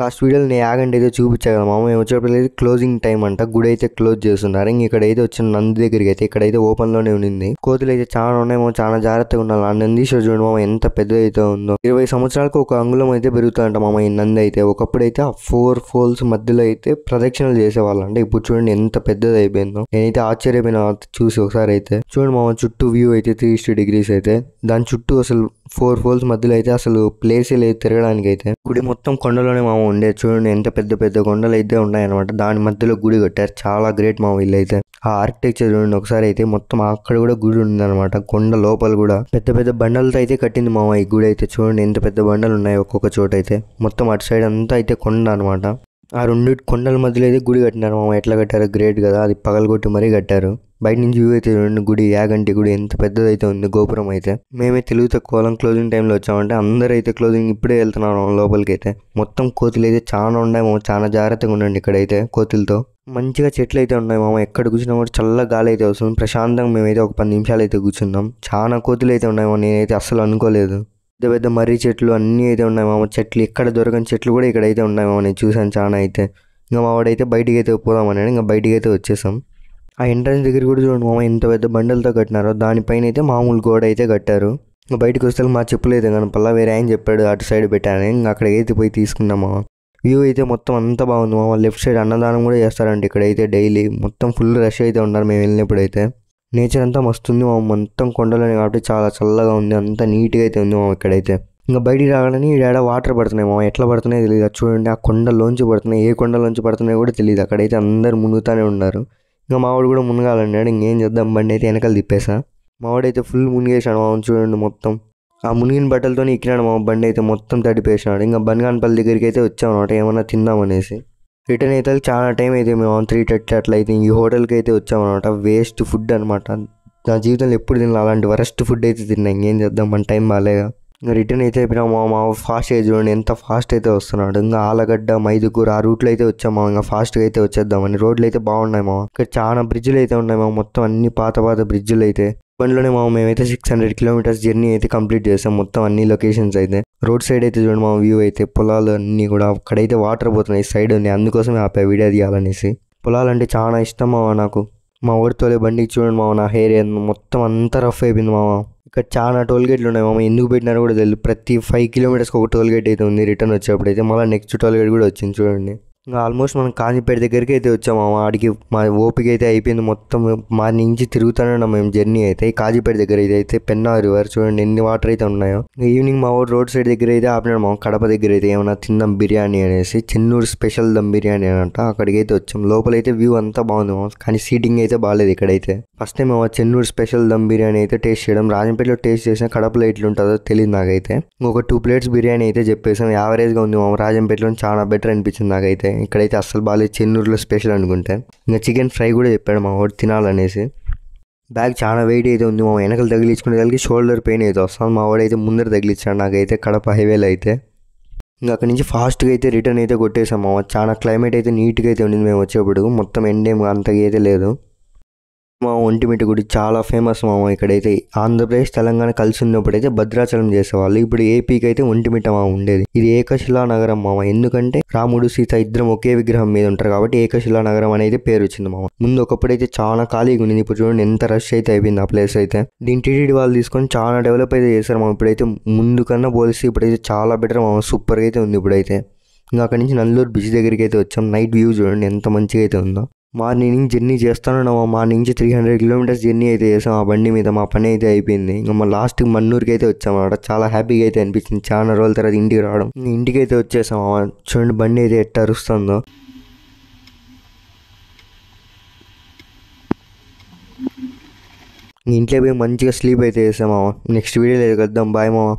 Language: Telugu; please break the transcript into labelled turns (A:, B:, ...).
A: లాస్ట్ వీడియోలో నేను యాగంటి అయితే చూపించా కదా మామ. మేము వచ్చేటప్పుడు అయితే క్లోజింగ్ టైం అంట, గుడి అయితే క్లోజ్ చేస్తున్నారు. ఇంక ఇక్కడైతే వచ్చిన నంది దగ్గరికి అయితే ఇక్కడైతే ఓపెన్లోనే ఉంది. కోతులు అయితే చాలా ఉన్నాయి మామ, చాలా జాగ్రత్తగా ఉండాలి. ఆ నందీశ్వర చూడండి మామ ఎంత పెద్దది అయితే ఉందో. 20 సంవత్సరాలకు ఒక అంగుళం అయితే పెరుగుతుందంట మామ ఈ నంది అయితే. ఒకప్పుడు అయితే ఆ 4 పోల్స్ మధ్యలో అయితే ప్రదక్షిణలు చేసేవాళ్ళు. అంటే ఇప్పుడు చూడండి ఎంత పెద్దది అయిపోయిందో. నేనైతే ఆశ్చర్యపోయిన చూసి ఒకసారి అయితే. చూడండి మామ చుట్టూ వ్యూ అయితే 360 degrees అయితే. దాని చుట్టూ అసలు 4 పోల్స్ మధ్యలో అయితే అసలు ప్లేసే లేదు తిరగడానికి అయితే. గుడి మొత్తం కొండలోనే మామ ఉండే. చూడండి ఎంత పెద్ద పెద్ద కొండలు అయితే ఉన్నాయన్నమాట. దాని మధ్యలో గుడి కట్టారు. చాలా గ్రేట్ మామ వీళ్ళు అయితే. ఆ ఆర్కిటెక్చర్ చూడండి ఒకసారి అయితే. మొత్తం అక్కడ కూడా గుడి ఉందన్నమాట. కొండ లోపల కూడా పెద్ద పెద్ద బండలతో అయితే కట్టింది మామ ఈ గుడి అయితే. చూడండి ఎంత పెద్ద బండలు ఉన్నాయి ఒక్కొక్క చోట అయితే. మొత్తం అటు సైడ్ అంతా అయితే కొండ అనమాట. ఆ రెండు కొండల మధ్యలో అయితే గుడి కట్టినారు మామ. ఎట్లా కట్టారో గ్రేట్ కదా. అది పగలగొట్టి మరీ కట్టారు. బయట నుంచి వ్యూ అయితే చూడండి. గుడి యాగంటి గుడి ఎంత పెద్దదైతే ఉంది గోపురం అయితే. మేమే తెలుగు తక్కువ క్లోజింగ్ టైంలో వచ్చామంటే అందరూ అయితే క్లోజింగ్ ఇప్పుడే వెళ్తున్నాం లోపలికి అయితే. మొత్తం కోతులు అయితే చాలా ఉన్నాయి మామ. చాలా జాగ్రత్తగా ఉండండి ఇక్కడైతే కోతులతో. మంచిగా చెట్లు అయితే ఉన్నాయి మామ. ఎక్కడ కూర్చున్నా కూడా చల్ల గాలి అయితే వస్తుంది. ప్రశాంతంగా మేమైతే ఒక 10 నిమిషాలు అయితే కూర్చున్నాం. చాలా కోతులు అయితే ఉన్నాయి మామ. నేనైతే అస్సలు అనుకోలేదు. పెద్ద పెద్ద మర్రి చెట్లు అన్నీ అయితే ఉన్నాయి మామ. చెట్లు ఇక్కడ దొరకని చెట్లు కూడా ఇక్కడైతే ఉన్నాయి మామ. నేను చూసాను చాలా అయితే. ఇంకా మా వాడైతే బయటికి అయితే పోదామన్నాడు. ఇంకా బయటికి అయితే వచ్చేసాం. ఆ ఎంట్రన్స్ దగ్గర కూడా చూడండి మామ ఎంత పెద్ద బండలతో కట్టినారో. దానిపైన అయితే మామూలు గోడ అయితే కట్టారు. ఇంకా బయటకు వస్తే మా చెప్పులు అయితే కనపల్లా. వేరే ఆయన చెప్పాడు అటు సైడ్ పెట్టాను. ఇంకా అక్కడికి అయితే పోయి తీసుకున్నాం మామ. వ్యూ అయితే మొత్తం అంతా బాగుంది మామ. లెఫ్ట్ సైడ్ అన్నదానం కూడా చేస్తారంట ఇక్కడైతే డైలీ. మొత్తం ఫుల్ రష్ అయితే ఉన్నారు మేము వెళ్ళినప్పుడు అయితే. నేచర్ అంతా మస్తుంది మామ. మొత్తం కొండలోనే కాబట్టి చాలా చల్లగా ఉంది. అంతా నీట్గా అయితే ఉంది మామ ఇక్కడైతే. ఇంకా బయటికి రాగానే ఈడ వాటర్ పడుతున్నాయి మామ. ఎట్లా పడుతున్నాయో తెలియదు. చూడండి ఆ కొండలోంచి పడుతున్నాయి. ఏ కొండలోంచి పడుతున్నాయో కూడా తెలియదు. అక్కడైతే అందరు మునుగుతానే ఉన్నారు. ఇంకా మావాడు కూడా మునగాలన్నాడు. ఇంకేం చేద్దాం బండి అయితే వెనకాల తిప్పేసా. మావాడైతే ఫుల్ మునిగేసాడు మామ. చూడండి మొత్తం ఆ మునిగిన బట్టలతో ఎక్కినాడు మామ. బండి అయితే మొత్తం తడిపేసినాడు. ఇంకా బనగానపల్లి దగ్గరికి అయితే వచ్చామన్నమాట ఏమన్నా తిందామనేసి. రిటర్న్ అయితే చాలా టైం అయితే మేము 3:30 అట్లా అయితే ఈ హోటల్కి అయితే వచ్చామన్నమాట. వేస్ట్ ఫుడ్ అనమాట. నా జీవితంలో ఎప్పుడు తిన్నా అలాంటి వరస్ట్ ఫుడ్ అయితే తిన్నా. ఇంకేం చేద్దాం మన టైం బాగాలేగా. ఇంకా రిటర్న్ అయితే అయిపోయినా మా ఫాస్ట్ అయితే చూడండి ఎంత ఫాస్ట్ అయితే వస్తున్నాడు. ఇంకా ఆలగడ్డ మైదుకూర ఆ రూట్లో అయితే వచ్చామా. ఇంకా ఫాస్ట్గా అయితే వచ్చేద్దామని. రోడ్లు అయితే బాగున్నాయి మామ. ఇక్కడ చాలా బ్రిడ్జ్లు అయితే ఉన్నాయి మామ. మొత్తం అన్ని పాత బ్రిడ్జ్లు అయితే. బండిలోనే మామ మేమైతే 600 kilometers జర్నీ అయితే కంప్లీట్ చేసాం. మొత్తం అన్ని లొకేషన్స్ అయితే. రోడ్ సైడ్ అయితే చూడండి మా వ్యూ అయితే. పొలాలు అన్నీ కూడా అక్కడైతే వాటర్ పోతున్నాయి సైడ్ ఉంది. అందుకోసమే ఆపా వీడియో తీయాలనేసి. పొలాలు అంటే చాలా ఇష్టం మామ నాకు. మా ఊరితోలే బండికి చూడండి మామ. నా హెయిర్ మొత్తం అంతా రఫ్ అయిపోయింది మామ. ఇక్కడ చాలా టోల్ గేట్లు ఉన్నాయి మామ. ఎందుకు పెట్టినారో కూడా తెలియదు. ప్రతి 5 kilometers ఒక టోల్ గేట్ అయితే ఉంది. రిటర్న్ వచ్చేప్పుడు అయితే మళ్ళీ నెక్స్ట్ టోల్ గేట్ కూడా వచ్చింది చూడండి. ఇంకా ఆల్మోస్ట్ మనం కాంజీపేట దగ్గరికి అయితే వచ్చాము. ఆడికి మా ఓపిక అయితే అయిపోయింది. మొత్తం మార్నింగ్ నుంచి తిరుగుతూనే ఉన్నాం మేము జర్నీ అయితే. కాజీపేట దగ్గర అయితే పెన్నా రివర్ చూడండి ఎన్ని వాటర్ అయితే ఉన్నాయో. ఈవినింగ్ మా ఊరు రోడ్ సైడ్ దగ్గర అయితే ఆపినాడు మా కడప దగ్గర అయితే ఏమన్నా తిందాం బిర్యానీ అనేసి. చెన్నూరు స్పెషల్ దమ్ బిర్యానీ అంట. అక్కడికి అయితే వచ్చాం. లోపలైతే వ్యూ అంతా బాగుంది మామ. కానీ సీటింగ్ అయితే బాగాలేదు ఇక్కడైతే. First time Chennur special dum biryani అయితే టేస్ట్ చేయడం. రాజంపేటలో టేస్ట్ చేసిన కడపలో ఎట్లుంటుందో తెలియదు నాకైతే. ఇంకొక 2 plates బిర్యానీ అయితే చెప్పేసాం. యావరేజ్గా ఉంది మామ. రాజంపేటలో చాలా బెటర్ అనిపించింది నాకైతే. ఇక్కడైతే అస్సలు బాగాలేదు. చెన్నూరులో స్పెషల్ అనుకుంటే. ఇంకా చికెన్ ఫ్రై కూడా చెప్పాడు మా వాడు తినాలనేసి. బ్యాగ్ చాలా వెయిట్ అయితే ఉంది మా వెనకలు తగిలించుకునే దానికి షోల్డర్ పెయిన్ అయితే వస్తుంది. మా వాడు అయితే ముందర తగిలించాడు నాకైతే కడప హైవేలో అయితే. ఇంకా అక్కడి నుంచి ఫాస్ట్గా అయితే రిటర్న్ అయితే కొట్టేసాం మామ. చాలా క్లైమేట్ అయితే నీట్గా అయితే ఉండింది మేము వచ్చేప్పుడు. మొత్తం ఎండేం అంతగా అయితే లేదు. మా ఒంటిమిట్ట గుడి చాలా ఫేమస్ మామ. ఇక్కడైతే ఆంధ్రప్రదేశ్ తెలంగాణ కలిసి ఉన్నప్పుడు అయితే భద్రాచలం చేసేవాళ్ళు. ఇప్పుడు ఏపీకి అయితే ఒంటిమిట్ట మామ ఉండేది. ఇది ఏకశిలా నగరం మామ. ఎందుకంటే రాముడు సీత ఇద్దరం ఒకే విగ్రహం మీద ఉంటారు కాబట్టి ఏకశిలా నగరం అనేది పేరు వచ్చింది మామ. ముందు ఒకప్పుడైతే చాలా ఖాళీగా ఉండింది. ఇప్పుడు చూడండి ఎంత రష్ అయితే అయిపోయింది ఆ ప్లేస్ అయితే. దీని టీటీడీ వాళ్ళు తీసుకొని చాలా డెవలప్ అయితే చేశారు మామ. ఇప్పుడైతే ముందు కన్నా పోలిస్తే ఇప్పుడైతే చాలా బెటర్ మామ. సూపర్గా అయితే ఉంది ఇప్పుడైతే. ఇంకా అక్కడి నుంచి నల్లూరు బీచ్ దగ్గరికి అయితే వచ్చాం. నైట్ వ్యూ చూడండి ఎంత మంచిగా అయితే ఉందో. మార్నింగ్ జర్నీ చేస్తాను మార్నింగ్ నుంచి 300 kilometers జర్నీ అయితే చేసాం ఆ బండి మీద. మా పని అయితే అయిపోయింది. ఇంకా మా లాస్ట్ మన్నూరుకి అయితే వచ్చామన్నమాట. చాలా హ్యాపీగా అయితే అనిపించింది చాలా రోజుల తర్వాత ఇంటికి రావడం. ఇంటికి అయితే వచ్చేసాం. చూడండి బండి అయితే ఎట్ట అరుస్తుందో. ఇంట్లో పోయి మంచిగా స్లీప్ అయితే చేసాం మామ. నెక్స్ట్ వీడియోలో కలుద్దాం. బాయ్ మామ.